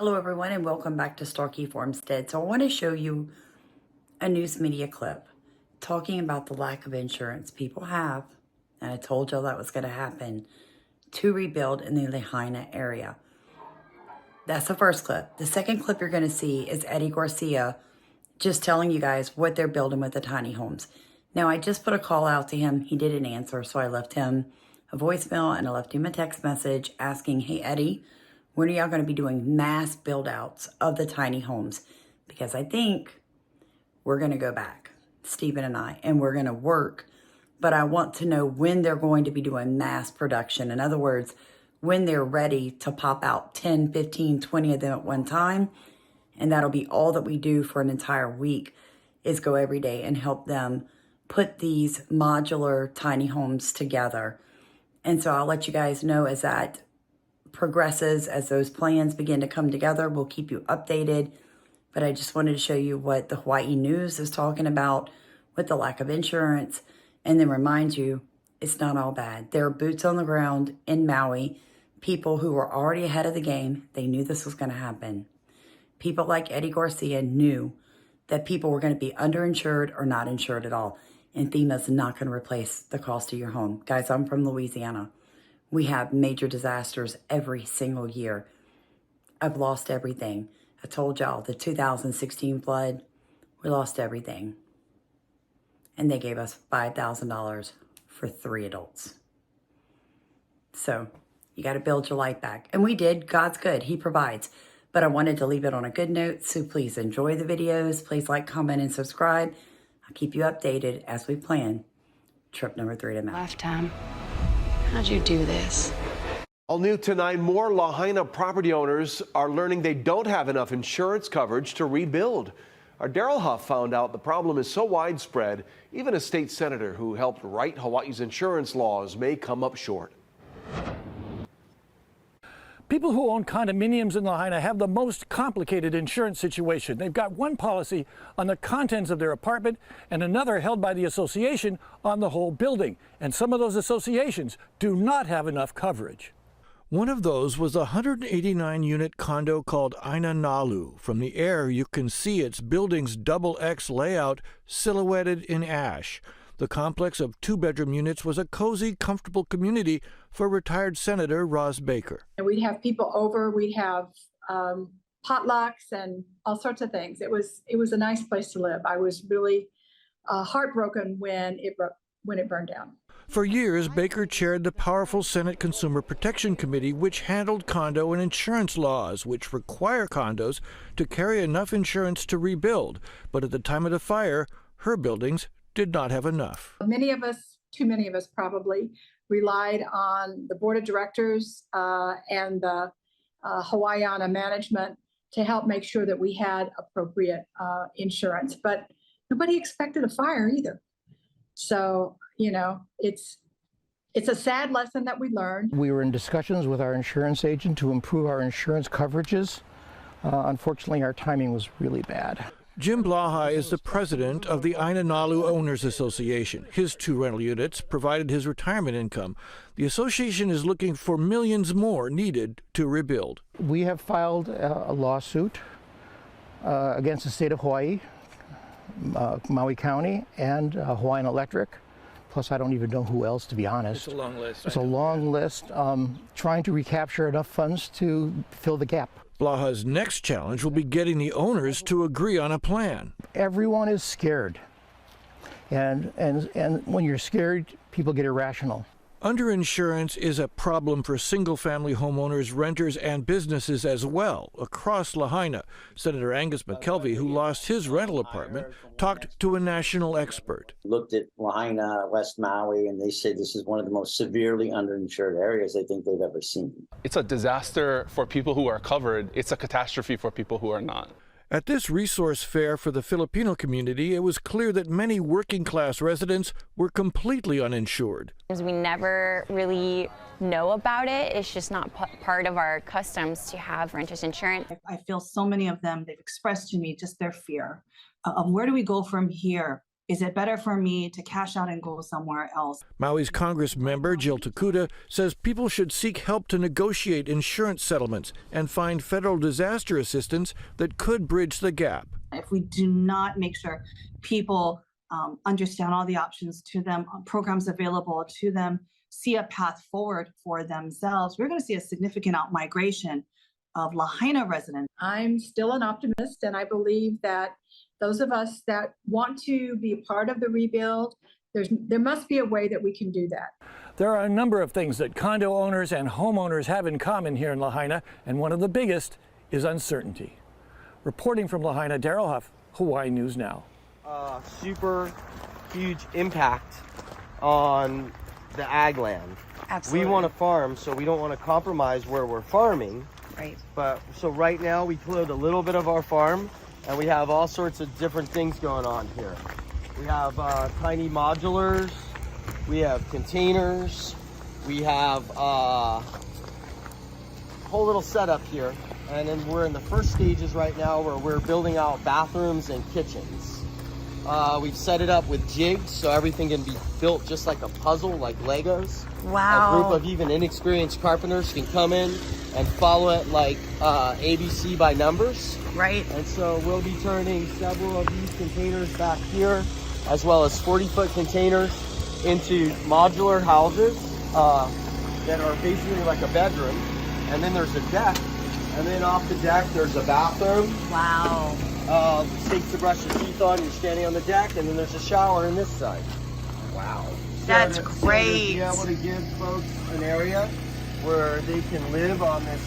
Hello everyone and welcome back to Starkey Homestead. So I want to show you a news media clip talking about the lack of insurance people have, and I told you that was going to happen, to rebuild in the Lahaina area. That's the first clip. The second clip you're going to see is Eddie Garcia just telling you guys what they're building with the tiny homes. Now I just put a call out to him. He didn't answer, so I left him a voicemail and I left him a text message asking, hey Eddie, when are y'all going to be doing mass build outs of the tiny homes? Because I think we're going to go back, Stephen and I, and we're going to work. But I want to know when they're going to be doing mass production. In other words, when they're ready to pop out 10, 15, 20 of them at one time. And that'll be all that we do for an entire week, is go every day and help them put these modular tiny homes together. And so I'll let you guys know as that progresses, as those plans begin to come together. We'll keep you updated. But I just wanted to show you what the Hawaii News is talking about with the lack of insurance, and then remind you it's not all bad. There are boots on the ground in Maui, people who were already ahead of the game. They knew this was going to happen. People like Eddie Garcia knew that people were going to be underinsured or not insured at all, and FEMA's not going to replace the cost of your home. Guys, I'm from Louisiana. We have major disasters every single year. I've lost everything. I told y'all the 2016 flood, we lost everything. And they gave us $5,000 for 3 adults. So you got to build your life back. And we did. God's good. He provides. But I wanted to leave it on a good note. So please enjoy the videos. Please like, comment, and subscribe. I'll keep you updated as we plan trip number 3 to Maui. Lifetime. How'd you do this? All new tonight, more Lahaina property owners are learning they don't have enough insurance coverage to rebuild. Our Daryl Huff found out the problem is so widespread, even a state senator who helped write Hawaii's insurance laws may come up short. People who own condominiums in Lahaina have the most complicated insurance situation. They've got one policy on the contents of their apartment and another held by the association on the whole building. And some of those associations do not have enough coverage. One of those was a 189-unit condo called Aina Nalu. From the air, you can see its building's double X layout silhouetted in ash. The complex of 2-bedroom units was a cozy, comfortable community for retired Senator Roz Baker. And we'd have people over, we'd have potlucks and all sorts of things. It was a nice place to live. I was really heartbroken when it burned down. For years, Baker chaired the powerful Senate Consumer Protection Committee, which handled condo and insurance laws, which require condos to carry enough insurance to rebuild. But at the time of the fire, her buildings did not have enough. Many of us, too many of us probably, relied on the board of directors and the Hawaiiana management to help make sure that we had appropriate insurance. But nobody expected a fire either. So, you know, it's a sad lesson that we learned. We were in discussions with our insurance agent to improve our insurance coverages. Unfortunately, our timing was really bad. Jim Blaha is the president of the Aina Nalu Owners Association. His 2 rental units provided his retirement income. The association is looking for millions more needed to rebuild. We have filed a lawsuit against the state of Hawaii, Maui County, and Hawaiian Electric. Plus, I don't even know who else, to be honest. It's a long list. It's a long list, trying to recapture enough funds to fill the gap. Blaha's next challenge will be getting the owners to agree on a plan. Everyone is scared. And when you're scared, people get irrational. Underinsurance is a problem for single-family homeowners, renters, and businesses as well across Lahaina. Senator Angus McKelvey, who lost his rental apartment, talked to a national expert. Looked at Lahaina, West Maui, and they say this is one of the most severely underinsured areas they think they've ever seen. It's a disaster for people who are covered. It's a catastrophe for people who are not. At this resource fair for the Filipino community, it was clear that many working-class residents were completely uninsured. We never really know about it. It's just not part of our customs to have renter's insurance. I feel so many of them, they've expressed to me just their fear of where do we go from here Is it better for me to cash out and go somewhere else? Maui's Congress member, Jill Takuda, says people should seek help to negotiate insurance settlements and find federal disaster assistance that could bridge the gap. If we do not make sure people understand all the options to them, programs available to them, see a path forward for themselves, we're going to see a significant outmigration of Lahaina residents. I'm still an optimist, and I believe that those of us that want to be a part of the rebuild, there must be a way that we can do that. There are a number of things that condo owners and homeowners have in common here in Lahaina, and one of the biggest is uncertainty. Reporting from Lahaina, Daryl Huff, Hawaii News Now. Super huge impact on the ag land. Absolutely. We want to farm, so we don't want to compromise where we're farming. Right. But so right now we cleared a little bit of our farm, and we have all sorts of different things going on here. We have tiny modulars, we have containers, we have a whole little setup here. And then we're in the first stages right now where we're building out bathrooms and kitchens. We've set it up with jigs so everything can be built just like a puzzle, like Legos. Wow. A group of even inexperienced carpenters can come in and follow it like ABC by numbers. Right. And so we'll be turning several of these containers back here, as well as 40-foot containers, into modular houses that are basically like a bedroom. And then there's a deck. And then off the deck, there's a bathroom. Wow. Sink to brush your teeth on, you're standing on the deck, and then there's a shower on this side. Wow. That's So great. to be able to give folks an area where they can live on this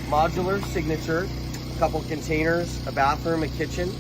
modular signature, a couple containers, a bathroom, a kitchen.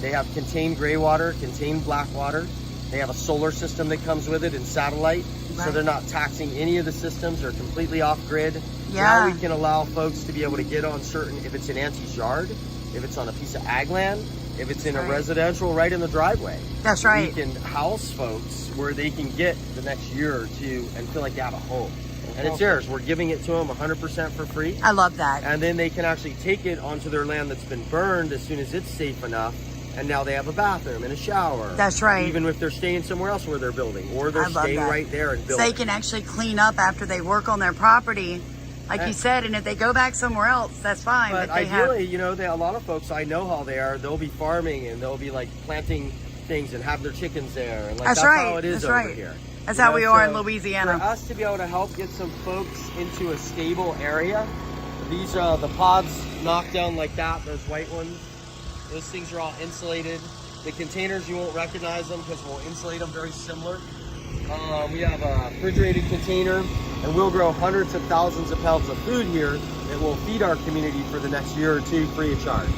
They have contained gray water, contained black water. They have a solar system that comes with it and satellite, so they're not taxing any of the systems. They're completely off grid. Yeah. Now we can allow folks to be able to get on certain, if it's an auntie's yard, if it's on a piece of ag land, if it's in a residential right in the driveway. That's right. We can house folks where they can get the next year or two and feel like they have a home. And it's theirs. We're giving it to them 100% for free. I love that. And then they can actually take it onto their land that's been burned as soon as it's safe enough. And now they have a bathroom and a shower. That's right. Even if they're staying somewhere else where they're building, or they're staying right there and So building. they can actually clean up after they work on their property, like you said, and if they go back somewhere else, that's fine. But they ideally, you know, a lot of folks, I know how they are. They'll be farming and they'll be like planting things and have their chickens there. And like That's that's right. how it is That's over right. here. That's You how know, we are in so Louisiana. For us to be able to help get some folks into a stable area, these are the pods knocked down like that, those white ones. Those things are all insulated. The containers, you won't recognize them because we'll insulate them very similar. We have a refrigerated container, and we'll grow hundreds of thousands of pounds of food here that will feed our community for the next year or two free of charge.